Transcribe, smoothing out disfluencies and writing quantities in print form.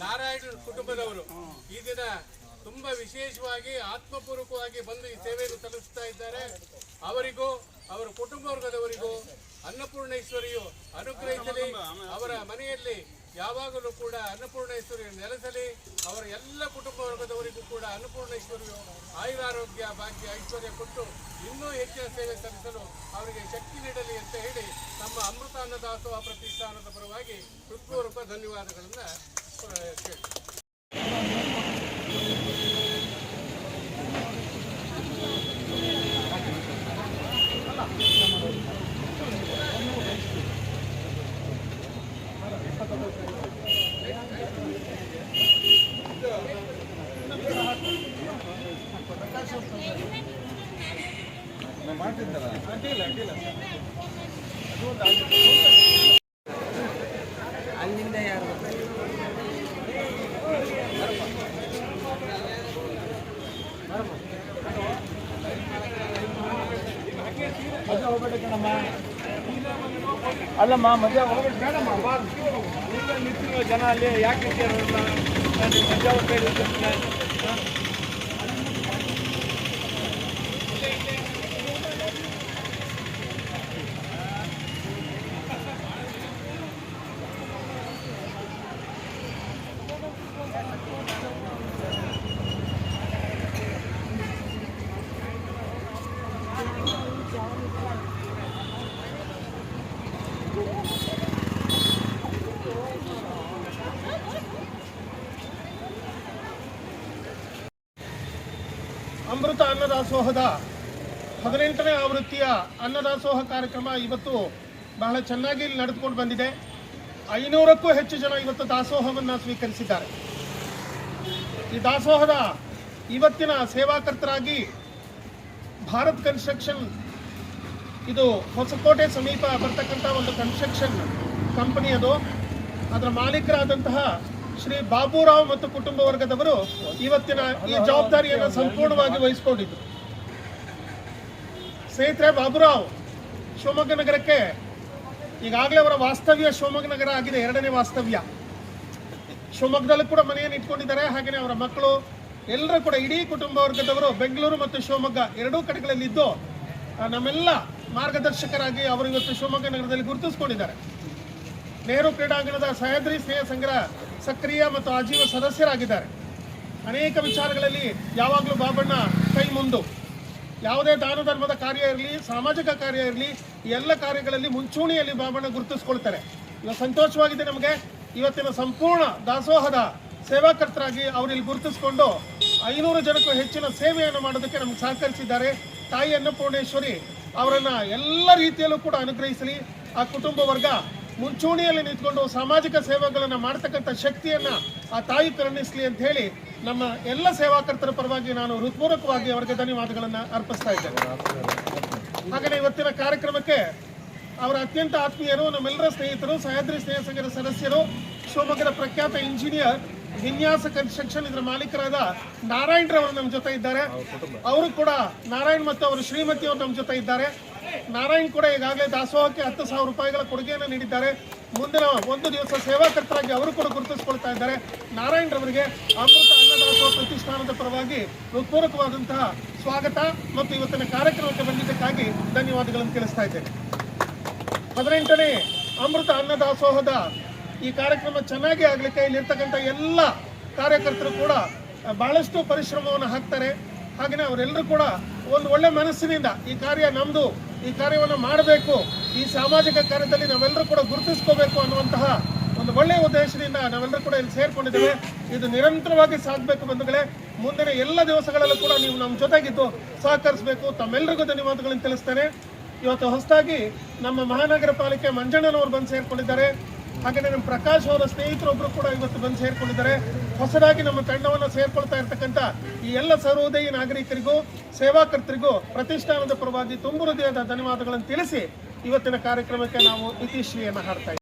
ನಾರಾಯಣ ಕುಟುಂಬದವರು ಈ ದಿನ ತುಂಬಾ ವಿಶೇಷವಾಗಿ ಆತ್ಮಪೂರ್ವಕವಾಗಿ ಬಂದು ಈ ಸೇವೆಯನ್ನು ಸಲ್ಲಿಸ್ತಾ ಇದ್ದಾರೆ. ಅವರಿಗೂ ಅವರ ಕುಟುಂಬ ವರ್ಗದವರಿಗೂ ಅನ್ನಪೂರ್ಣೇಶ್ವರಿಯು ಅನುಗ್ರಹಿಸಲಿ. ಅವರ ಮನೆಯಲ್ಲಿ ಯಾವಾಗಲೂ ಕೂಡ ಅನ್ನಪೂರ್ಣೇಶ್ವರಿಯು ನೆಲೆಸಲಿ. ಅವರ ಎಲ್ಲ ಕುಟುಂಬ ವರ್ಗದವರಿಗೂ ಕೂಡ ಅನ್ನಪೂರ್ಣೇಶ್ವರಿಯು ಆಯುರಾರೋಗ್ಯ ಭಾಗ್ಯ ಐಶ್ವರ್ಯ ಕೊಟ್ಟು ಇನ್ನೂ ಹೆಚ್ಚಿನ ಸೇವೆ ಸಲ್ಲಿಸಲು ಅವರಿಗೆ ಶಕ್ತಿ ನೀಡಲಿ ಅಂತ ಹೇಳಿ ನಮ್ಮ ಅಮೃತ ಅನ್ನದಾಸೋಹ ಪ್ರತಿಷ್ಠಾನದ ಪರವಾಗಿ ಹೃತ್ಪೂರ್ವಕ ಧನ್ಯವಾದಗಳನ್ನು ಕೇಳಿ ಅಲ್ಲಿಂದ ಯಾರು ಮಜಾ ಹೋಗ್ಬೇಡ ಕಣಮ್ಮ. ಅಲ್ಲಮ್ಮ ಮಜಾ ಹೋಗ್ಬೇಡ ಬೇಡಮ್ಮ. ನಿಂತಿರುವ ಜನ ಅಲ್ಲಿ ಯಾಕೆ ಮಜಾ ಹೋಗ್ತಾ ಅಮೃತ ಅನ್ನದಾಸೋಹದ 18ನೇ ಆವೃತ್ತಿಯ ಅನ್ನದಾಸೋಹ ಕಾರ್ಯಕ್ರಮ ಇವತ್ತು ಬಹಳ ಚೆನ್ನಾಗಿ ನಡೆದುಕೊಂಡು ಬಂದಿದೆ. 500ಕ್ಕೂ ಹೆಚ್ಚು ಜನ ಇವತ್ತು ದಾಸೋಹವನ್ನು ಸ್ವೀಕರಿಸಿದ್ದಾರೆ. ಈ ದಾಸೋಹದ ಇವತ್ತಿನ ಸೇವಾಕರ್ತರಾಗಿ ಭಾರತ್ ಕನ್ಸ್ಟ್ರಕ್ಷನ್, ಇದು ಹೊಸಕೋಟೆ ಸಮೀಪ ಬರ್ತಕ್ಕಂಥ ಒಂದು ಕನ್ಸ್ಟ್ರಕ್ಷನ್ ಕಂಪನಿ, ಅದರ ಮಾಲೀಕರಾದಂತಹ ಶ್ರೀ ಬಾಬುರಾವ್ ಮತ್ತು ಕುಟುಂಬ ವರ್ಗದವರು ಇವತ್ತಿನ ಈ ಜವಾಬ್ದಾರಿಯನ್ನು ಸಂಪೂರ್ಣವಾಗಿ ವಹಿಸಿಕೊಂಡಿದ್ದು. ಸ್ನೇಹಿತರೆ, ಬಾಬುರಾವ್ ಶಿವಮೊಗ್ಗ ನಗರಕ್ಕೆ ಈಗಾಗಲೇ ಅವರ ವಾಸ್ತವ್ಯ ಶಿವಮೊಗ್ಗ ನಗರ ಆಗಿದೆ, 2ನೇ ವಾಸ್ತವ್ಯ. ಶಿವಮೊಗ್ಗದಲ್ಲೂ ಕೂಡ ಮನೆಯನ್ನು ಇಟ್ಕೊಂಡಿದ್ದಾರೆ. ಹಾಗೆಯೇ ಅವರ ಮಕ್ಕಳು ಎಲ್ಲರೂ ಕೂಡ ಇಡೀ ಕುಟುಂಬ ವರ್ಗದವರು ಬೆಂಗಳೂರು ಮತ್ತು ಶಿವಮೊಗ್ಗ ಎರಡೂ ಕಡೆಗಳಲ್ಲಿದ್ದು ನಮ್ಮೆಲ್ಲ ಮಾರ್ಗದರ್ಶಕರಾಗಿ ಅವರು ಇವತ್ತು ಶಿವಮೊಗ್ಗ ನಗರದಲ್ಲಿ ಗುರುತಿಸಿಕೊಂಡಿದ್ದಾರೆ. ನೆಹರು ಕ್ರೀಡಾಂಗಣದ ಸಹ್ಯಾದ್ರಿ ಸ್ನೇಹ ಸಂಘದ ಸಕ್ರಿಯ ಮತ್ತು ಆಜೀವ ಸದಸ್ಯರಾಗಿದ್ದಾರೆ. ಅನೇಕ ವಿಚಾರಗಳಲ್ಲಿ ಯಾವಾಗಲೂ ಬಾಬಣ್ಣ ಕೈ ಮುಂದು. ಯಾವುದೇ ದಾನ ಧರ್ಮದ ಕಾರ್ಯ ಇರಲಿ, ಸಾಮಾಜಿಕ ಕಾರ್ಯ ಇರಲಿ, ಎಲ್ಲ ಕಾರ್ಯಗಳಲ್ಲಿ ಮುಂಚೂಣಿಯಲ್ಲಿ ಬಾಬಣ್ಣ ಗುರುತಿಸ್ಕೊಳ್ತಾರೆ. ಇವತ್ತು ಸಂತೋಷವಾಗಿದೆ ನಮಗೆ. ಇವತ್ತಿನ ಸಂಪೂರ್ಣ ದಾಸೋಹದ ಸೇವಾಕರ್ತರಾಗಿ ಅವರಲ್ಲಿ ಗುರುತಿಸಿಕೊಂಡು 500 ಜನಕ್ಕೂ ಹೆಚ್ಚಿನ ಸೇವೆಯನ್ನು ಮಾಡೋದಕ್ಕೆ ನಮ್ಗೆ ಸಹಕರಿಸಿದ್ದಾರೆ. ತಾಯಿ ಅನ್ನಪೂರ್ಣೇಶ್ವರಿ ಅವರನ್ನು ಎಲ್ಲ ರೀತಿಯಲ್ಲೂ ಕೂಡ ಅನುಗ್ರಹಿಸಲಿ. ಆ ಕುಟುಂಬ ವರ್ಗ ಮುಂಚೂಣಿಯಲ್ಲಿ ನಿಂತ್ಕೊಂಡು ಸಾಮಾಜಿಕ ಸೇವೆಗಳನ್ನು ಮಾಡ್ತಕ್ಕಂಥ ಶಕ್ತಿಯನ್ನು ಆ ತಾಯಿ ಕರುಣಿಸಲಿ ಅಂತ ಹೇಳಿ ನಮ್ಮ ಎಲ್ಲ ಸೇವಾಕರ್ತರ ಪರವಾಗಿ ನಾನು ಹೃತ್ಪೂರ್ವಕವಾಗಿ ಅವರಿಗೆ ಧನ್ಯವಾದಗಳನ್ನು ಅರ್ಪಿಸ್ತಾ ಇದ್ದೇನೆ. ಹಾಗೆಯೇ ಇವತ್ತಿನ ಕಾರ್ಯಕ್ರಮಕ್ಕೆ ಅವರ ಅತ್ಯಂತ ಆತ್ಮೀಯರು, ನಮ್ಮೆಲ್ಲರ ಸ್ನೇಹಿತರು, ಸಹ್ಯಾದ್ರಿ ಸ್ನೇಹ ಸಂಘದ ಸದಸ್ಯರು, ಶಿವಮೊಗ್ಗದ ಪ್ರಖ್ಯಾತ ಇಂಜಿನಿಯರ್, ವಿನ್ಯಾಸ ಕನ್ಸ್ಟ್ರಕ್ಷನ್ ಇದರ ಮಾಲೀಕರಾದ ನಾರಾಯಣರವರು ನಮ್ಮ ಜೊತೆ ಇದ್ದಾರೆ. ಅವರು ಕೂಡ ನಾರಾಯಣ್ ಮತ್ತು ಅವರ ಶ್ರೀಮತಿಯವರು ನಮ್ಮ ಜೊತೆ ಇದ್ದಾರೆ. ನಾರಾಯಣ್ ಕೂಡ ಈಗಾಗಲೇ ದಾಸೋಹಕ್ಕೆ 10,000 ರೂಪಾಯಿಗಳ ಕೊಡುಗೆಯನ್ನು ನೀಡಿದ್ದಾರೆ. ಮುಂದಿನ ಒಂದು ದಿವಸ ಸೇವಾಕರ್ತರಾಗಿ ಅವರು ಕೂಡ ಗುರುತಿಸಿಕೊಳ್ತಾ ಇದ್ದಾರೆ. ನಾರಾಯಣರವರಿಗೆ ಅಮೃತ ಅನ್ನದಾಸೋಹ ಪ್ರತಿಷ್ಠಾನದ ಪರವಾಗಿ ಹೃತ್ಪೂರ್ವಕವಾದಂತಹ ಸ್ವಾಗತ ಮತ್ತು ಇವತ್ತಿನ ಕಾರ್ಯಕ್ರಮಕ್ಕೆ ಬಂದಿದ್ದಕ್ಕಾಗಿ ಧನ್ಯವಾದಗಳನ್ನು ತಿಳಿಸ್ತಾ ಇದ್ದೇನೆ. 18ನೇ ಅಮೃತ ಅನ್ನದಾಸೋಹದ ಈ ಕಾರ್ಯಕ್ರಮ ಚೆನ್ನಾಗಿ ಆಗಲಿಕ್ಕೆ ಇಲ್ಲಿರ್ತಕ್ಕಂಥ ಎಲ್ಲ ಕಾರ್ಯಕರ್ತರು ಕೂಡ ಬಹಳಷ್ಟು ಪರಿಶ್ರಮವನ್ನು ಹಾಕ್ತಾರೆ. ಹಾಗೆಯೇ ಅವರೆಲ್ಲರೂ ಕೂಡ ಒಂದು ಒಳ್ಳೆ ಮನಸ್ಸಿನಿಂದ ಈ ಕಾರ್ಯ ನಮ್ಮದು, ಈ ಕಾರ್ಯವನ್ನು ಮಾಡಬೇಕು, ಈ ಸಾಮಾಜಿಕ ಕಾರ್ಯದಲ್ಲಿ ನಾವೆಲ್ಲರೂ ಕೂಡ ಗುರುತಿಸ್ಕೋಬೇಕು ಅನ್ನುವಂತಹ ಒಂದು ಒಳ್ಳೆಯ ಉದ್ದೇಶದಿಂದ ನಾವೆಲ್ಲರೂ ಕೂಡ ಇಲ್ಲಿ ಸೇರ್ಕೊಂಡಿದ್ದೇವೆ. ಇದು ನಿರಂತರವಾಗಿ ಸಾಗಬೇಕು ಬಂಧುಗಳೇ. ಮುಂದಿನ ಎಲ್ಲ ದಿವಸಗಳಲ್ಲೂ ಕೂಡ ನೀವು ನಮ್ಮ ಜೊತೆಗಿದ್ದು ಸಹಕರಿಸಬೇಕು. ತಮ್ಮೆಲ್ಲರಿಗೂ ಧನ್ಯವಾದಗಳನ್ನು ತಿಳಿಸ್ತೇನೆ. ಇವತ್ತು ಹೊಸದಾಗಿ ನಮ್ಮ ಮಹಾನಗರ ಪಾಲಿಕೆ ಮಂಜಣ್ಣನವರು ಬಂದು ಸೇರ್ಕೊಂಡಿದ್ದಾರೆ. ಹಾಗೆಯೇ ನಮ್ಮ ಪ್ರಕಾಶ್ ಅವರ ಸ್ನೇಹಿತರೊಬ್ಬರು ಕೂಡ ಇವತ್ತು ಬಂದು ಸೇರ್ಕೊಂಡಿದ್ದಾರೆ. ಹೊಸದಾಗಿ ನಮ್ಮ ತಂಡವನ್ನು ಸೇರ್ಕೊಳ್ತಾ ಇರ್ತಕ್ಕಂಥ ಈ ಎಲ್ಲ ಸರ್ವೋದಯ ನಾಗರಿಕರಿಗೂ ಸೇವಾಕರ್ತರಿಗೂ ಪ್ರತಿಷ್ಠಾನದ ಪರವಾಗಿ ತುಂಬು ಹೃದಯದ ಧನ್ಯವಾದಗಳನ್ನು ತಿಳಿಸಿ ಇವತ್ತಿನ ಕಾರ್ಯಕ್ರಮಕ್ಕೆ ನಾವು ಇತಿಶ್ರೀಯನ್ನು ಹಾಡ್ತಾ ಇದ್ದೇವೆ.